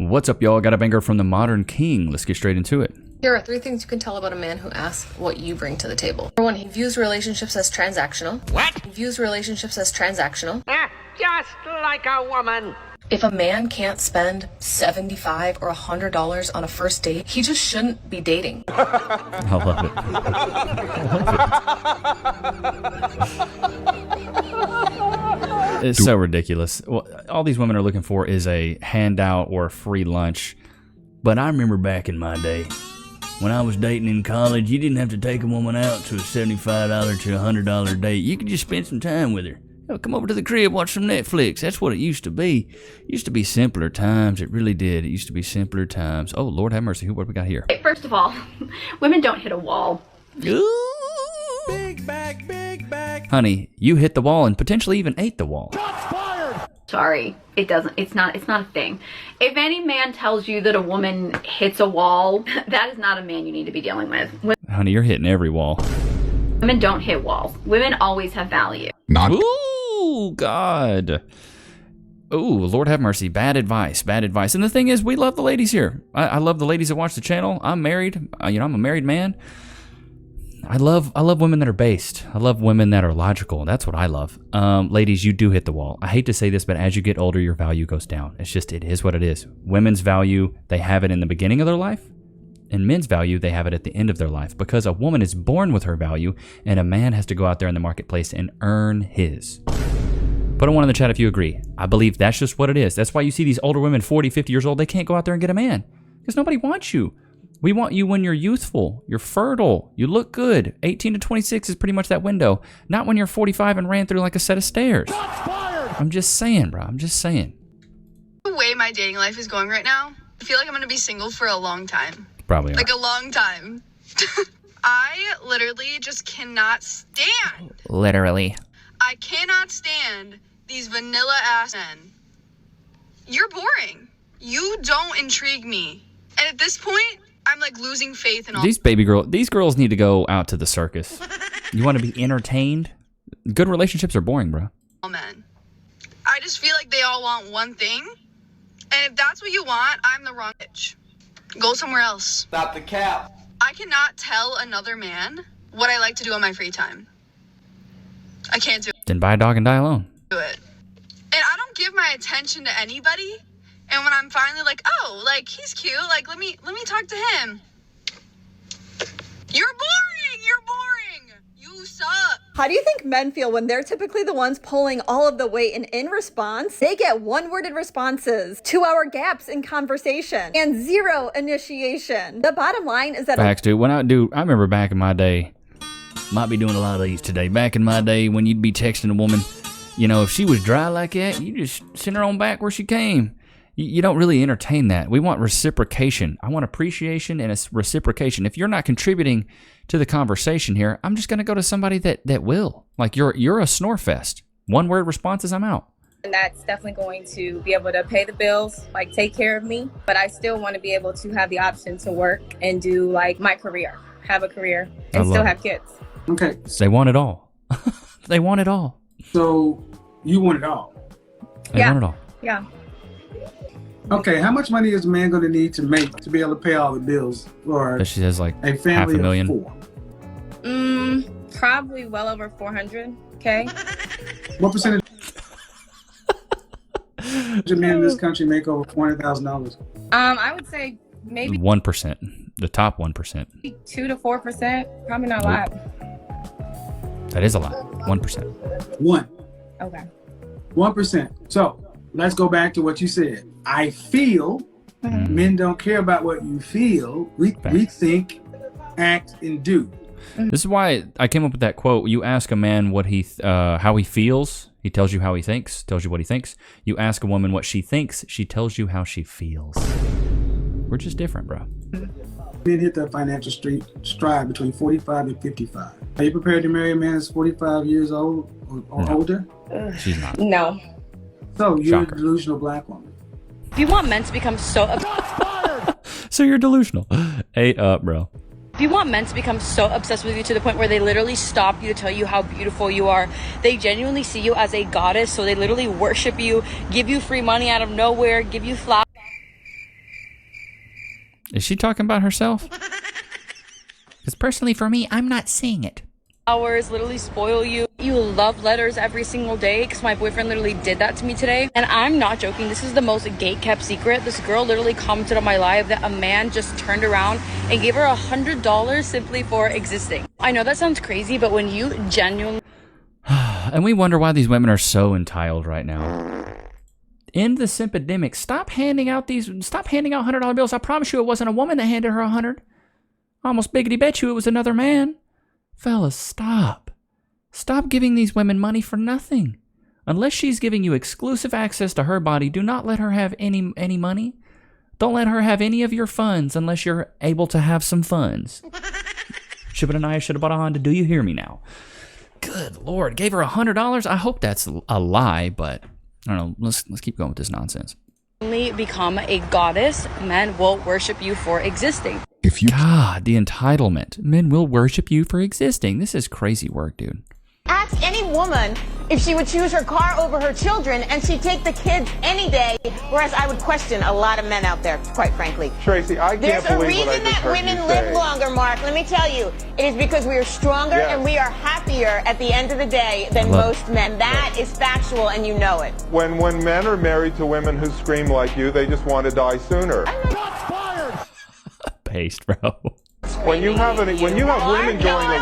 What's up, y'all? Got a banger from the Modern King. Let's get straight into it. Here are 3 things you can tell about a man who asks what you bring to the table. Number 1, he views relationships as transactional. What? He views relationships as transactional. Just like a woman. If a man can't spend $75 or $100 on a first date, he just shouldn't be dating. I love it. It's so ridiculous. Well, all these women are looking for is a handout or a free lunch. But I remember back in my day, when I was dating in college, you didn't have to take a woman out to a $75 to a $100 date. You could just spend some time with her. Come over to the crib, watch some Netflix. That's what it used to be. It used to be simpler times. It really did. It used to be simpler times. Oh, Lord have mercy. What do we got here? First of all, women don't hit a wall. Ooh. Big bag. Honey, you hit the wall and potentially even ate the wall. Sorry, it doesn't. It's not a thing. If any man tells you that a woman hits a wall, that is not a man you need to be dealing with. Honey, you're hitting every wall. Women don't hit walls. Women always have value. Ooh, God. Ooh, Lord have mercy. Bad advice. And the thing is, we love the ladies here. I love the ladies that watch the channel. I'm married. I'm a married man. I love women that are based. I love women that are logical. That's what I love. Ladies, you do hit the wall. I hate to say this, but as you get older, your value goes down. It is what it is. Women's value, they have it in the beginning of their life. And men's value, they have it at the end of their life. Because a woman is born with her value, and a man has to go out there in the marketplace and earn his. Put a 1 in the chat if you agree. I believe that's just what it is. That's why you see these older women, 40, 50 years old, they can't go out there and get a man. Because nobody wants you. We want you when you're youthful, you're fertile, you look good. 18 to 26 is pretty much that window. Not when you're 45 and ran through like a set of stairs. I'm just saying, bro. I'm just saying. The way my dating life is going right now, I feel like I'm going to be single for a long time. Probably Like a long time. I literally just cannot stand. Literally. I cannot stand these vanilla ass men. You're boring. You don't intrigue me. And at this point, I'm like losing faith in all. These girls need to go out to the circus. You want to be entertained? Good relationships are boring, bro. Men. I just feel like they all want one thing. And if that's what you want, I'm the wrong bitch. Go somewhere else. Stop the cap. I cannot tell another man what I like to do on my free time. I can't do Then buy a dog and die alone. it. And I don't give my attention to anybody. And when I'm finally like, oh, like he's cute, like let me talk to him. You're boring. You suck. How do you think men feel when they're typically the ones pulling all of the weight, and in response, they get one-worded responses, 2-hour gaps in conversation, and 0 initiation? The bottom line is that— Facts, dude. I remember back in my day, might be doing a lot of these today. Back in my day when you'd be texting a woman, if she was dry like that, you just send her on back where she came. You don't really entertain that. We want reciprocation. I want appreciation and a reciprocation. If you're not contributing to the conversation here, I'm just going to go to somebody that will. Like, you're a snore fest. 1-word responses, I'm out. And that's definitely going to be able to pay the bills, like take care of me. But I still want to be able to have the option to work and do like my career, have a career, and still have kids. Okay. They want it all. They want it all. So you want it all? They want it all. Yeah. Okay, how much money is a man going to need to make to be able to pay all the bills for She has like a family $500,000. of 4? Probably well over 400K. What percentage of men in this country make over $400,000? I would say maybe 1%. The top 1%. 2 to 4%. Probably not a lot. That is a lot. 1%. 1. Okay. 1%. So let's go back to what you said. I feel. Men don't care about what you feel. We think, act, and do. This is why I came up with that quote. You ask a man what how he feels, he tells you how he thinks, tells you what he thinks. You ask a woman what she thinks, she tells you how she feels. We're just different, bro. Men hit the financial stride between 45 and 55. Are you prepared to marry a man that's 45 years old or older? She's not. No. So you're Shocker. a delusional black woman. If you want men to become so So you're delusional. Hey up, bro. If you want men to become so obsessed with you to the point where they literally stop you to tell you how beautiful you are, they genuinely see you as a goddess, so they literally worship you, give you free money out of nowhere, give you flowers. Is she talking about herself? Because personally for me, I'm not seeing it. Hours literally spoil you. You love letters every single day, because my boyfriend literally did that to me today. And I'm not joking. This is the most gate-kept secret. This girl literally commented on my live that a man just turned around and gave her $100 simply for existing. I know that sounds crazy, but when you genuinely... And we wonder why these women are so entitled right now. End the simpidemic. Stop handing out $100 bills. I promise you it wasn't a woman that handed her 100. I almost biggity bet you it was another man. Fellas, stop. Stop giving these women money for nothing. Unless she's giving you exclusive access to her body, do not let her have any money. Don't let her have any of your funds unless you're able to have some funds. Shibbanaya should have bought a Honda. Do you hear me now? Good Lord. Gave her $100? I hope that's a lie, but I don't know. Let's keep going with this nonsense. become a goddess, men will worship you for existing. God, the entitlement. Men will worship you for existing. This is crazy work, dude. Ask any woman if she would choose her car over her children, and she'd take the kids any day, whereas I would question a lot of men out there, quite frankly. Tracy, I can't believe what I just heard you say. There's a reason that women live longer, Mark. Let me tell you. It is because we are stronger and we are happier at the end of the day than most men. That is factual, and you know it. When men are married to women who scream like you, they just want to die sooner. Shots fired! Paste, bro. When you have women going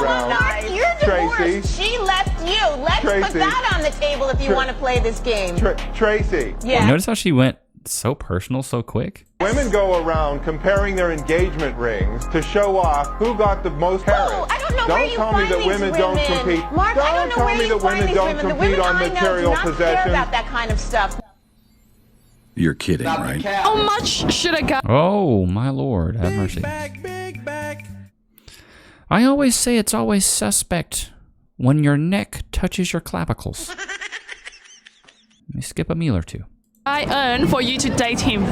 around, you're divorced. Tracy, she left you. Let's put that on the table if you want to play this game. Tracy. Yeah. Notice how she went so personal so quick? Women go around comparing their engagement rings to show off who got the most carats. Oh, I don't know where you find these women. Don't compete. Mark, don't tell me that women don't compete on material possessions. Care about that kind of stuff. You're kidding, right? How much should I go? Oh, my Lord. Have mercy. Big back. I always say it's always suspect when your neck touches your clavicles. Let me skip a meal or two. I earn for you to date him. Over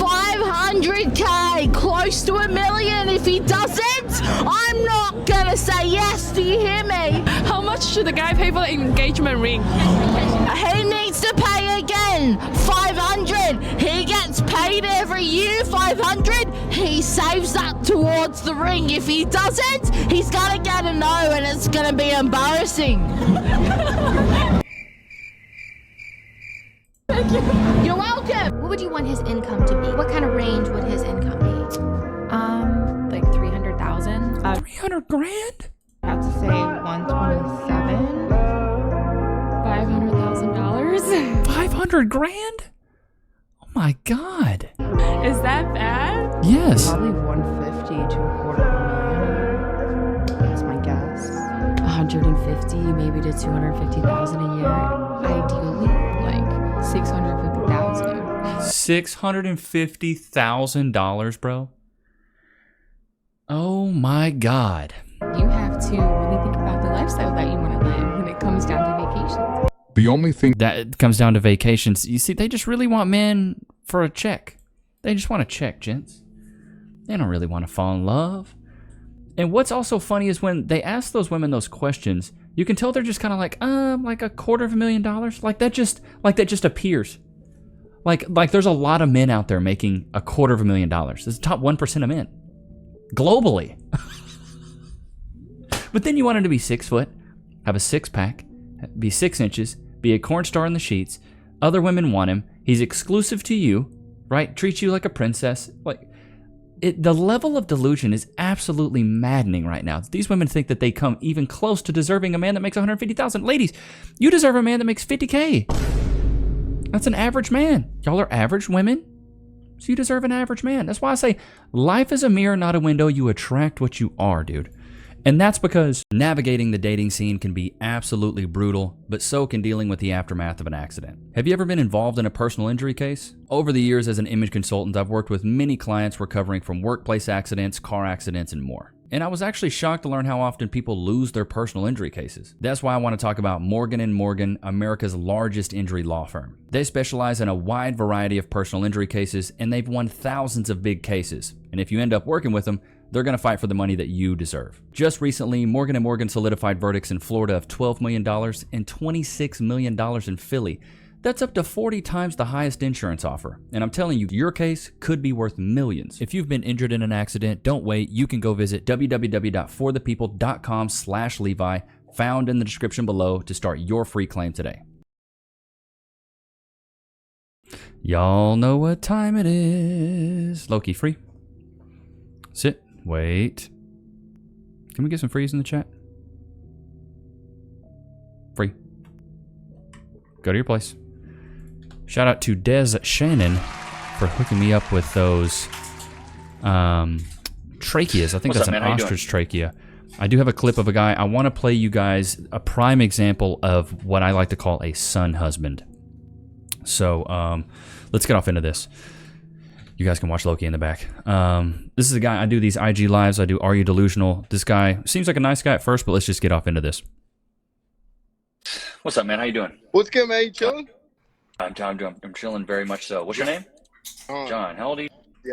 500K, close to $1 million. If he doesn't, I'm not gonna say yes. Do you hear me? How much should the guy pay for the engagement ring? He needs to pay again. 500. He gets paid every year. 500. He saves that towards the ring. If he doesn't, he's gonna get a no, and it's gonna be embarrassing. Thank you. You're welcome. What would you want his income to be? What kind of range would his income be? Like 300,000. 300 grand? I'd say 127. $500,000. 500 grand? Oh my God. Is that bad? Yes. Probably 150 to $250,000. That's my guess. 150, maybe to 250,000 a year. Ideally, like 650,000. $650,000, bro. Oh my God. You have to really think about the lifestyle that you want to live when it comes down to vacations. The only thing that comes down to vacations, you see, they just really want men for a check. They just want a check, gents. They don't really want to fall in love. And what's also funny is when they ask those women those questions, you can tell they're just kind of like $250,000. Like that just appears. Like there's a lot of men out there making $250,000. This is the top 1% of men globally. But then you want him to be 6 foot, have a 6-pack, be 6 inches, be a corn star in the sheets. Other women want him. He's exclusive to you, right? Treats you like a princess. The level of delusion is absolutely maddening right now. These women think that they come even close to deserving a man that makes $150,000. Ladies, you deserve a man that makes $50K. That's an average man. Y'all are average women, so you deserve an average man. That's why I say life is a mirror, not a window. You attract what you are, dude. And that's because navigating the dating scene can be absolutely brutal, but so can dealing with the aftermath of an accident. Have you ever been involved in a personal injury case? Over the years as an image consultant, I've worked with many clients recovering from workplace accidents, car accidents, and more. And I was actually shocked to learn how often people lose their personal injury cases. That's why I want to talk about Morgan & Morgan, America's largest injury law firm. They specialize in a wide variety of personal injury cases, and they've won thousands of big cases. And if you end up working with them, they're going to fight for the money that you deserve. Just recently, Morgan & Morgan solidified verdicts in Florida of $12 million and $26 million in Philly. That's up to 40 times the highest insurance offer. And I'm telling you, your case could be worth millions. If you've been injured in an accident, don't wait. You can go visit www.forthepeople.com/Levi, found in the description below, to start your free claim today. Y'all know what time it is. Loki, free. Sit. Wait. Can we get some frees in the chat? Free. Go to your place. Shout out to Des Shannon for hooking me up with those tracheas. I think that's an ostrich trachea. I do have a clip of a guy. I want to play you guys a prime example of what I like to call a son husband. So let's get off into this. You guys can watch Loki in the back. This is a guy, I do these IG lives. I do Are You Delusional? This guy seems like a nice guy at first, but let's just get off into this. What's up, man? How you doing? What's good, man? You chilling? I'm chilling very much so. What's your name? John. How old are you,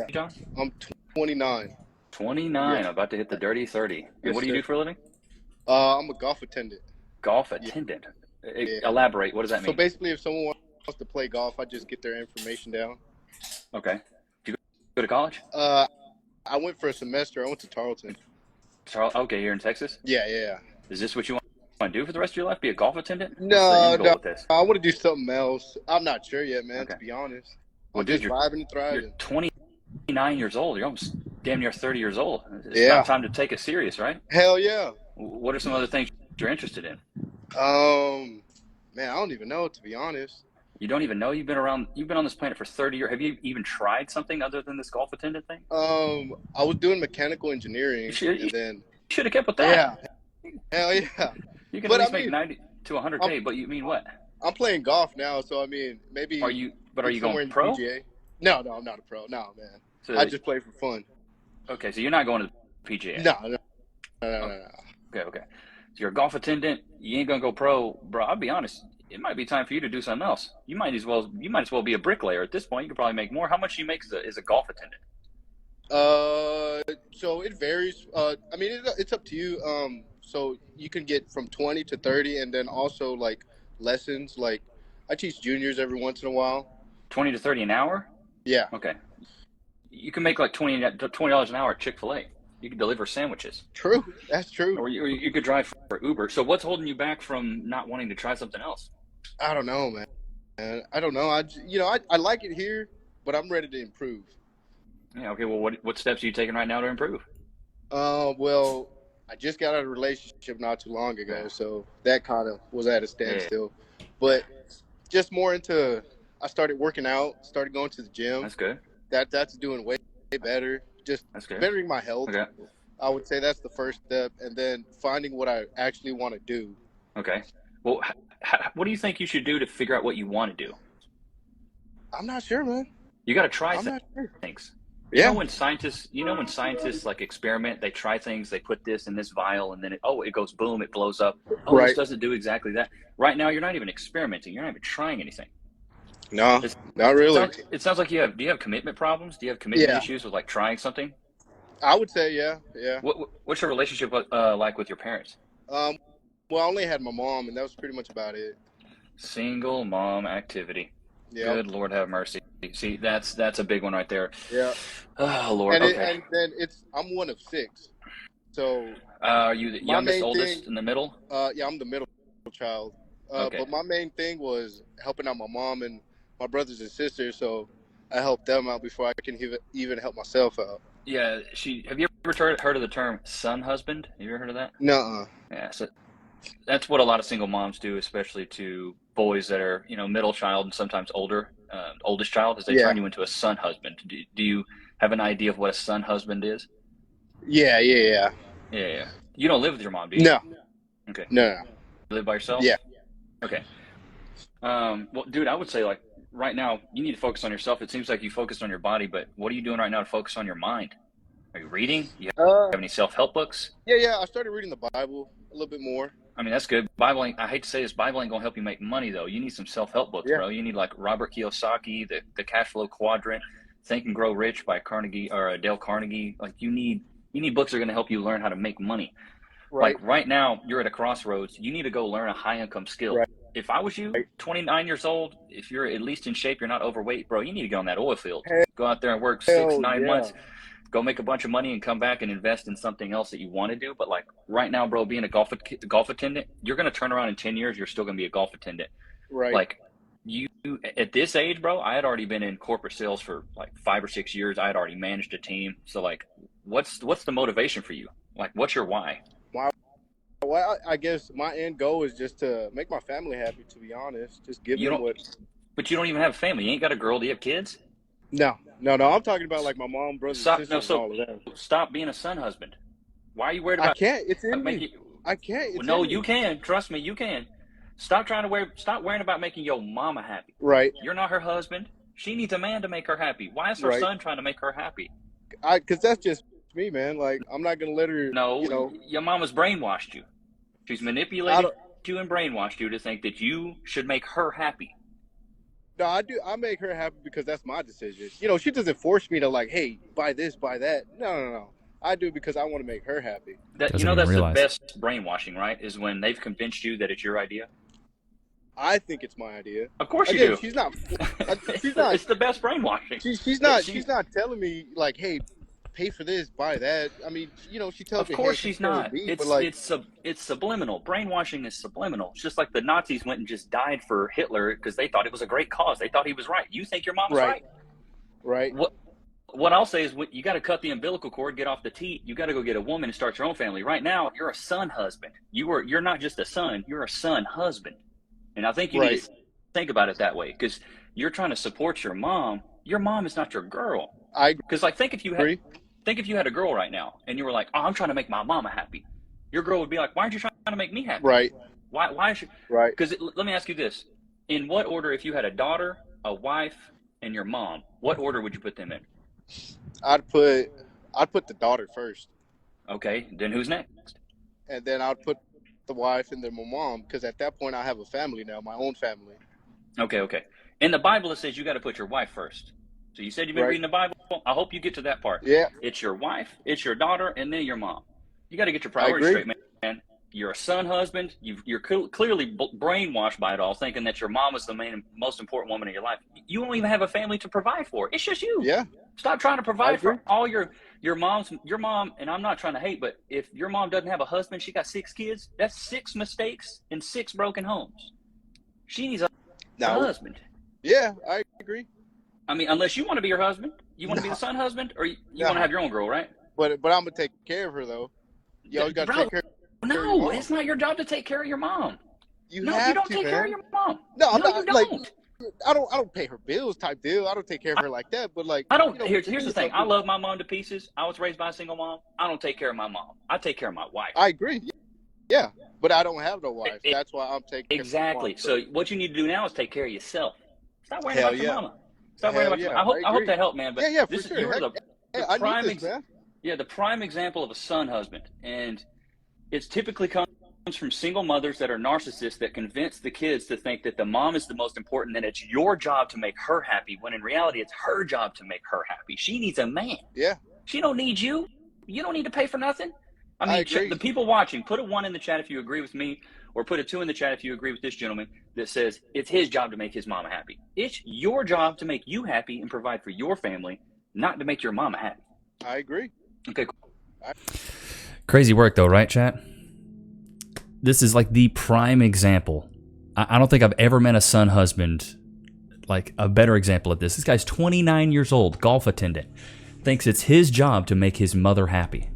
John? I'm 29. 29. Yeah. I'm about to hit the dirty 30. Yes, What do you do for a living? I'm a golf attendant. Golf attendant? Elaborate. What does that mean? So basically, if someone wants to play golf, I just get their information down. Okay. Did you go to college? I went for a semester. I went to Tarleton. Okay, here in Texas? Yeah. Is this what you want to do for the rest of your life? Be a golf attendant? No. I want to do something else. I'm not sure yet, man, to be honest. Well, dude, you're vibing and thriving. You're 29 years old. You're almost damn near 30 years old. It's not time to take it serious, right? Hell yeah. What are some other things you're interested in? Man, I don't even know, to be honest. You don't even know? You've been on this planet for 30 years. Have you even tried something other than this golf attendant thing? I was doing mechanical engineering. You should have kept with that. Yeah. Hell yeah. You can at least make 90 to 100K, but you mean what? I'm playing golf now, so I mean, maybe. Are you going pro? PGA. No, I'm not a pro. No, man. So I just play for fun. Okay, so you're not going to PGA? No. Okay. So you're a golf attendant. You ain't gonna go pro, bro. I'll be honest. It might be time for you to do something else. You might as well be a bricklayer at this point. You could probably make more. How much do you make as a golf attendant? So it varies. I mean, it's up to you. So you can get from 20 to 30, and then also like lessons. Like I teach juniors every once in a while. 20 to 30 an hour? Yeah. Okay. You can make like $20 an hour at Chick-fil-A. You can deliver sandwiches. True. That's true. Or you could drive for Uber. So what's holding you back from not wanting to try something else? I don't know, man. I don't know. I like it here, but I'm ready to improve. Yeah. Okay. Well, what steps are you taking right now to improve? Well, I just got out of a relationship not too long ago, so that kind of was at a standstill. Yeah. But just more into. I started working out. Started going to the gym. That's good. That's doing way better. Just bettering my health. Okay. I would say that's the first step, and then finding what I actually want to do. Okay. Well, what do you think you should do to figure out what you want to do? I'm not sure, man. You got to try things. Yeah. You know when scientists like experiment, they try things, they put this in this vial, and then it goes boom, it blows up. Oh, right. This doesn't do exactly that. Right now, you're not even experimenting. You're not even trying anything. No, not really. It sounds like do you have commitment problems? Do you have commitment issues with like trying something? I would say, yeah. What's your relationship like with your parents? Well, I only had my mom, and that was pretty much about it. Single mom activity. Yeah. Good Lord have mercy. See, that's a big one right there. Yeah. Oh Lord. And then I'm one of 6. So. Are you the youngest, oldest, in the middle? Yeah, I'm the middle child. Okay. But my main thing was helping out my mom and my brothers and sisters, so I helped them out before I can even help myself out. Yeah, have you ever heard of the term son husband? Have you ever heard of that? Nuh-uh. Yeah, so that's what a lot of single moms do, especially to boys that are, middle child and sometimes older, oldest child, is they turn you into a son husband. Do you have an idea of what a son husband is? Yeah. You don't live with your mom, do you? No. Okay. No. You live by yourself? Yeah. Okay. Well, dude, I would say like right now you need to focus on yourself. It seems like you focused on your body, but what are you doing right now to focus on your mind? Are you reading? You have any self-help books? Yeah. I started reading the Bible a little bit more. I mean, that's good. Bible ain't, I hate to say this, Bible ain't gonna help you make money though. You need some self-help books, bro. You need like Robert Kiyosaki, the Cash Flow Quadrant, Think and Grow Rich by Carnegie or Dale Carnegie. Like you need books that are gonna help you learn how to make money. Right. Like right now, you're at a crossroads. You need to go learn a high income skill. Right. if I was you, 29 years old, if you're at least in shape, you're not overweight, bro, you need to get on that oil field. Go out there and work 6-9 months, go make a bunch of money and come back and invest in something else that you want to do. But like right now, bro, being a golf attendant, you're going to turn around in 10 years, you're still going to be a golf attendant. Right. Like you, at this age, bro, I had already been in corporate sales for like 5 or 6 years. I had already managed a team. So like, what's the motivation for you? Like, what's your why? Well, I guess my end goal is just to make my family happy, to be honest. Just give them what. But you don't even have a family. You ain't got a girl. Do you have kids? No. I'm talking about like my mom, brothers, and sisters, and all of them. Stop being a son husband. Why are you worried about? I can't. It's in me. I can't. It's no, in you me. can. Trust me, you can. Stop worrying about making your mama happy. Right. You're not her husband. She needs a man to make her happy. Why is her son trying to make her happy? Because that's just me, man. Like, I'm not gonna let her. No, you know, your mama's brainwashed you. She's manipulated you and brainwashed you to think that you should make her happy. No, I do. I make her happy because that's my decision. You know, she doesn't force me to like, hey, buy this, buy that. No. I do because I want to make her happy. That's the best brainwashing, right? Is when they've convinced you that it's your idea. I think it's my idea. Of course you do. She's not. It's the best brainwashing. She's not telling me like, hey, pay for this, buy that. I mean, you know, she tells me. Of course hey, she's not. It's subliminal. Brainwashing is subliminal. It's just like the Nazis went and just died for Hitler because they thought it was a great cause. They thought he was right. You think your mom's right? Right. What I'll say is you got to cut the umbilical cord, get off the teat. You got to go get a woman and start your own family. Right now, you're a son husband. You're not just a son. You're a son husband. And I think you need to think about it that way because you're trying to support your mom. Your mom is not your girl. Because like think if you had a girl right now and you were like, oh, I'm trying to make my mama happy. Your girl would be like, why aren't you trying to make me happy? Right. Why is she? Right. Because let me ask you this: in what order, if you had a daughter, a wife, and your mom, what order would you put them in? I'd put the daughter first. Okay. Then who's next? And then I'd put the wife and then my mom, because at that point I have a family now, my own family. Okay. In the Bible, it says you got to put your wife first. So you said you've been reading the Bible. I hope you get to that part. Yeah. It's your wife, it's your daughter, and then your mom. You got to get your priorities straight, man. You're a son husband. You're clearly brainwashed by it all, thinking that your mom is the most important woman in your life. You don't even have a family to provide for. It's just you. Yeah. Stop trying to provide for all your mom. And I'm not trying to hate, but if your mom doesn't have a husband, she got 6 kids. That's 6 mistakes and 6 broken homes. She needs a husband. Yeah, I agree. I mean, unless you want to be her husband, you want to be the son husband, or you want to have your own girl, right? But I'm gonna take care of her though. You always gotta take care. No, it's not your job to take care of your mom. You don't take care of your mom. No, I'm not. Like, I don't pay her bills type deal. I don't take care of her like that. But like, I don't. You know, here's the thing. I love my mom to pieces. I was raised by a single mom. I don't take care of my mom. I take care of my wife. I agree. Yeah, but I don't have no wife. That's why I'm taking care of my mom. So what you need to do now is take care of yourself. Stop worrying about your mama. Stop worrying about your mama. I hope that helped, man. But yeah, for sure. You're the prime example of a son husband, and it's typically comes from single mothers that are narcissists that convince the kids to think that the mom is the most important and it's your job to make her happy, when in reality it's her job to make her happy. She needs a man. Yeah. She don't need you. You don't need to pay for nothing. I mean, the people watching, put a 1 in the chat if you agree with me, or put a 2 in the chat if you agree with this gentleman that says it's his job to make his mama happy. It's your job to make you happy and provide for your family, not to make your mama happy. I agree. Okay, cool. Crazy work though, right, chat? This is like the prime example. I don't think I've ever met a son husband like a better example of this. This guy's 29 years old, golf attendant, thinks it's his job to make his mother happy.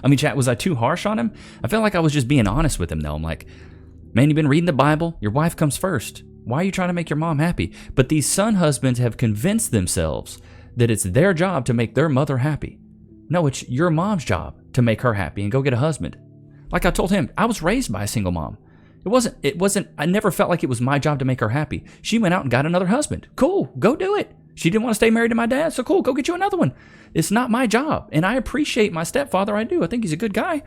I mean, chat, was I too harsh on him? I felt like I was just being honest with him though. I'm like, man, you've been reading the Bible. Your wife comes first. Why are you trying to make your mom happy? But these son husbands have convinced themselves that it's their job to make their mother happy. No, it's your mom's job to make her happy and go get a husband. Like I told him, I was raised by a single mom. It wasn't, I never felt like it was my job to make her happy. She went out and got another husband. Cool, go do it. She didn't want to stay married to my dad, so cool, go get you another one. It's not my job. And I appreciate my stepfather, I do. I think he's a good guy.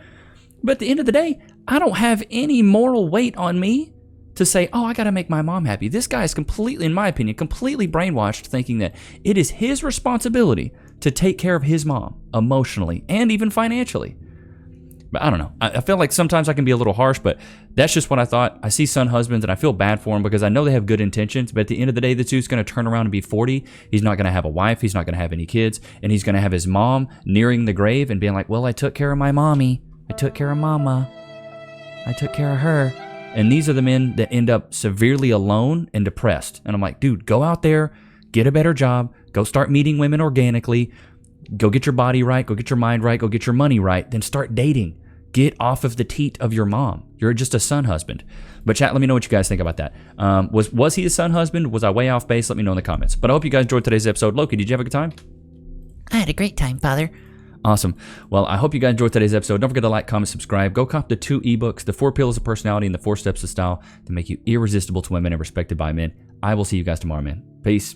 But at the end of the day, I don't have any moral weight on me to say, oh, I got to make my mom happy. This guy is completely, in my opinion, completely brainwashed, thinking that it is his responsibility to take care of his mom emotionally and even financially. But I don't know. I feel like sometimes I can be a little harsh, but that's just what I thought. I see son husbands and I feel bad for them because I know they have good intentions, but at the end of the day, this dude's going to turn around and be 40. He's not going to have a wife. He's not going to have any kids. And he's going to have his mom nearing the grave and being like, well, I took care of my mommy. I took care of mama. I took care of her. And these are the men that end up severely alone and depressed. And I'm like, dude, go out there, get a better job, go start meeting women organically, go get your body right, go get your mind right, go get your money right, then start dating. Get off of the teat of your mom. You're just a son husband. But chat, let me know what you guys think about that. Was he a son husband? Was I way off base? Let me know in the comments. But I hope you guys enjoyed today's episode. Loki, did you have a good time? I had a great time, Father. Awesome. Well, I hope you guys enjoyed today's episode. Don't forget to like, comment, subscribe. Go cop the 2 ebooks, The 4 Pillars of Personality and The 4 Steps to Style to make you irresistible to women and respected by men. I will see you guys tomorrow, man. Peace.